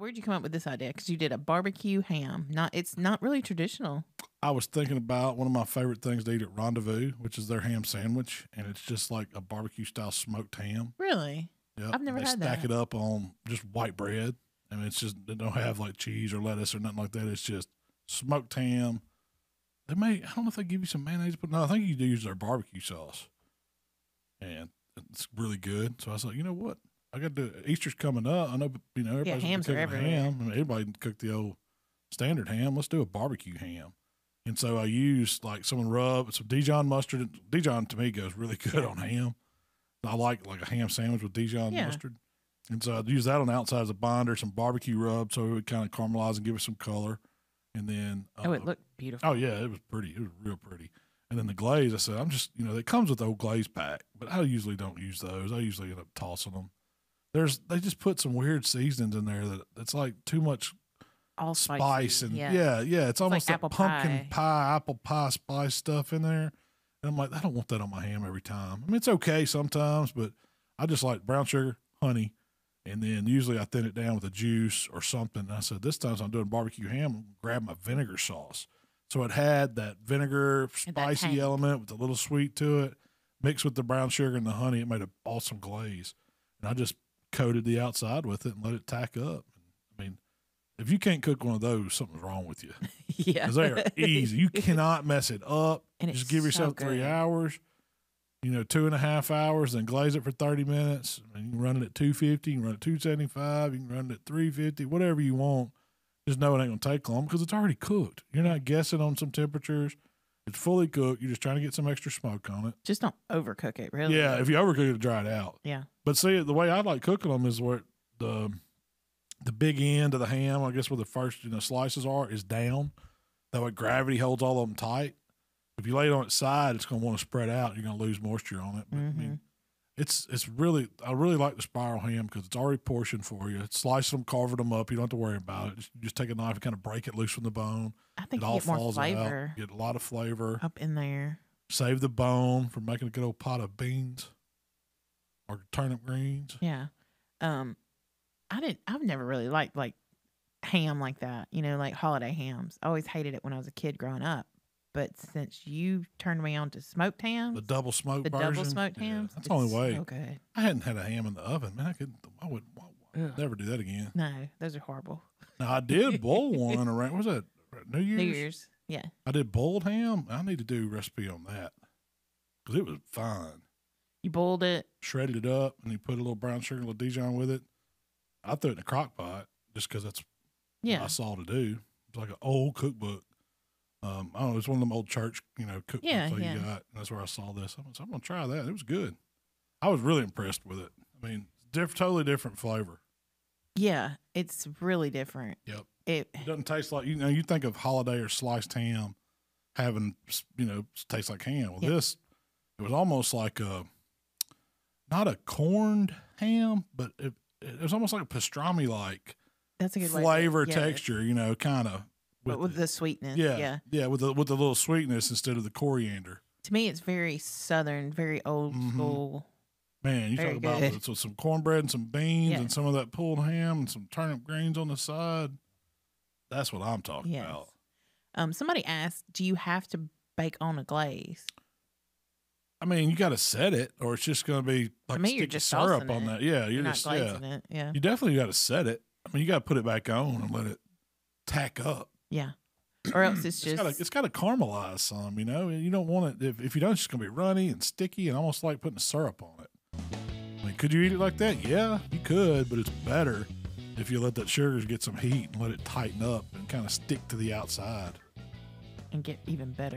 where'd you come up with this idea? Because you did a barbecue ham. It's not really traditional. I was thinking about one of my favorite things to eat at Rendezvous, which is their ham sandwich, and it's just like a barbecue style smoked ham. Really? Yeah, I've never had that. They stack it up on just white bread. I mean, it's just, they don't have like cheese or lettuce or nothing like that. It's just smoked ham. I don't know if they give you some mayonnaise, but no, I think you do use their barbecue sauce, and it's really good. So I was like, you know what? I got to, Easter's coming up. I know, everybody's hams are everywhere. ham. I mean, everybody can cook the old standard ham. Let's do a barbecue ham. And so I used like some Dijon mustard. Dijon to me goes really good on ham. I like a ham sandwich with Dijon mustard. And so I'd use that on the outside as a binder, some barbecue rub so it would kind of caramelize and give it some color. And then it looked beautiful. Oh yeah, it was pretty. It was real pretty. And then the glaze, I said, I'm just, it comes with the old glaze pack, but I usually don't use those. I usually end up tossing them. They just put some weird seasonings in there that's like too much all spice and it's almost like pumpkin pie, apple pie spice stuff in there. And I'm like, I don't want that on my ham every time. I mean, it's okay sometimes, but I just like brown sugar, honey, and then usually I thin it down with a juice or something. And I said, this time I'm doing barbecue ham, I'm grab my vinegar sauce. So it had that vinegar spicy element with a little sweet to it, mixed with the brown sugar and the honey. It made an awesome glaze. And I just coated the outside with it and let it tack up. I mean, if you can't cook one of those, something's wrong with you. Yeah. Because they are easy. You cannot mess it up. And just give yourself 3 hours, 2.5 hours, then glaze it for 30 minutes. And you can run it at 250, you can run it at 275, you can run it at 350, whatever you want. Just know it ain't going to take long because it's already cooked. You're not guessing on some temperatures. It's fully cooked. You're just trying to get some extra smoke on it. Just don't overcook it, really. Yeah, if you overcook it, it'll dry it out. Yeah. But see, the way I like cooking them is where the big end of the ham, I guess where the first slices are, is down. That way gravity holds all of them tight. If you lay it on its side, it's going to want to spread out. You're going to lose moisture on it. But, I mean, it's really, I really like the spiral ham because it's already portioned for you. It's slicing them, carving them up. You don't have to worry about it. Just take a knife and kind of break it loose from the bone. I think it you all get more falls flavor. out. You get a lot of flavor up in there. Save the bone for making a good old pot of beans or turnip greens. Yeah. I've never really liked like ham like that, like holiday hams. I always hated it when I was a kid growing up. But since you turned me on to smoked hams, the double smoked hams, that's the only way. So good. I hadn't had a ham in the oven, man. I would never do that again. No, those are horrible. Now I did boil one around. What was that? New Year's. New Year's, yeah. I did boiled ham. I need to do a recipe on that because it was fine. You boiled it, shredded it up, and you put a little brown sugar, a little Dijon with it. I threw it in a crock pot just because that's what I saw to do. It's like an old cookbook. I don't know. It's one of them old church, cookbooks you got. And that's where I saw this. I'm going to try that. It was good. I was really impressed with it. I mean, totally different flavor. Yeah, it's really different. Yep. It doesn't taste like, you think of holiday or sliced ham having, taste like ham. Well, this, it was almost like not a corned ham, but it was almost like a pastrami-like that's a good flavor texture, kind of. But with the sweetness. Yeah, with the little sweetness instead of the coriander. To me, it's very Southern, very old school. Man, you talk about it with some cornbread and some beans and some of that pulled ham and some turnip greens on the side. That's what I'm talking about. Somebody asked, do you have to bake on a glaze? I mean, you got to set it, or it's just going to be like you're just syrup on that. Yeah, you're not just glazing it. Yeah, you definitely got to set it. I mean, you got to put it back on and let it tack up. Yeah, or else it's got to caramelize some. You don't want it if you don't. It's just going to be runny and sticky and almost like putting syrup on it. I mean, could you eat it like that? Yeah, you could, but it's better if you let that sugars get some heat and let it tighten up and kind of stick to the outside and get even better.